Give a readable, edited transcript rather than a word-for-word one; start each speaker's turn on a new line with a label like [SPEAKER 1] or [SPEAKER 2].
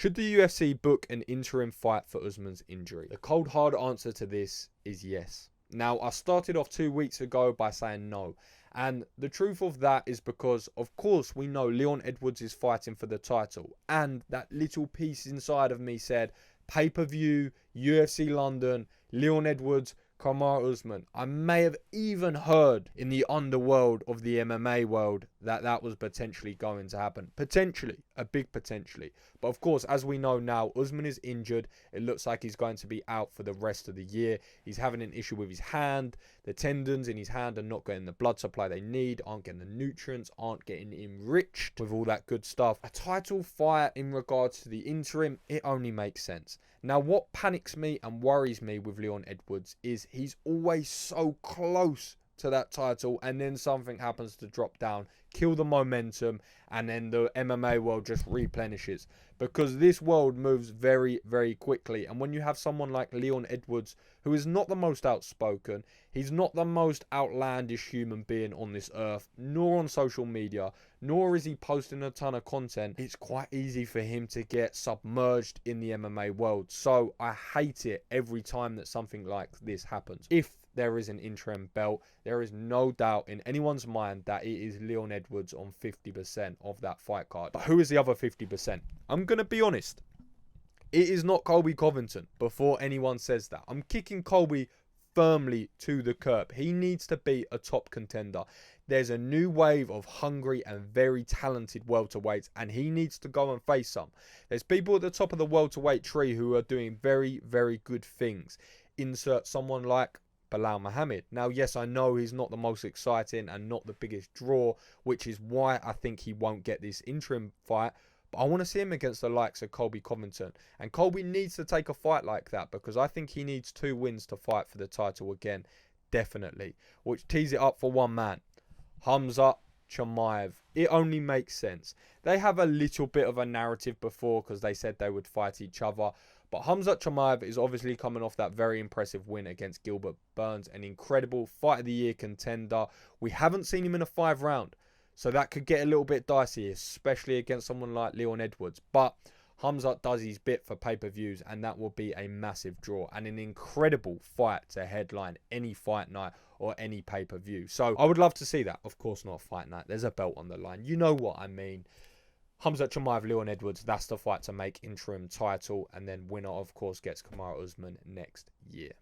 [SPEAKER 1] Should the UFC book an interim fight for Usman's injury? The cold hard answer to this is yes. Now, I started off 2 weeks ago by saying no. And the truth of that is because, of course, we know Leon Edwards is fighting for the title. And that little piece inside of me said, pay-per-view, UFC London, Leon Edwards, Kamaru Usman. I may have even heard in the underworld of the MMA world that that was potentially going to happen. Potentially, a big potentially. But of course, as we know now, Usman is injured. It looks like he's going to be out for the rest of the year. He's having an issue with his hand. The tendons in his hand are not getting the blood supply they need, aren't getting the nutrients, aren't getting enriched with all that good stuff. A title fight in regards to the interim, it only makes sense. Now, what panics me and worries me with Leon Edwards is he's always so close to that title, and then something happens to drop down, kill the momentum, and then the MMA world just replenishes. Because this world moves very, very quickly. And when you have someone like Leon Edwards, who is not the most outspoken, he's not the most outlandish human being on this earth, nor on social media, nor is he posting a ton of content, it's quite easy for him to get submerged in the MMA world. So I hate it every time that something like this happens. If there is an interim belt, there is no doubt in anyone's mind that it is Leon Edwards on 50% of that fight card. But who is the other 50%? I'm going to be honest. It is not Colby Covington before anyone says that. I'm kicking Colby firmly to the curb. He needs to be a top contender. There's a new wave of hungry and very talented welterweights, and he needs to go and face some. There's people at the top of the welterweight tree who are doing very, very good things. Insert someone like Belal Muhammad. Now, yes, I know he's not the most exciting and not the biggest draw, which is why I think he won't get this interim fight. But I want to see him against the likes of Colby Covington. And Colby needs to take a fight like that because I think he needs 2 wins to fight for the title again. Definitely. Which tees it up for one man. Khamzat Chimaev. It only makes sense. They have a little bit of a narrative before because they said they would fight each other. But Khamzat Chimaev is obviously coming off that very impressive win against Gilbert Burns. An incredible fight of the year contender. We haven't seen him in a 5 round. So that could get a little bit dicey, especially against someone like Leon Edwards. But Khamzat does his bit for pay-per-views, and that will be a massive draw and an incredible fight to headline any fight night or any pay-per-view. So I would love to see that. Of course not a fight night. There's a belt on the line. You know what I mean. Khamzat Chimaev, Leon Edwards, that's the fight to make interim title. And then winner, of course, gets Kamaru Usman next year.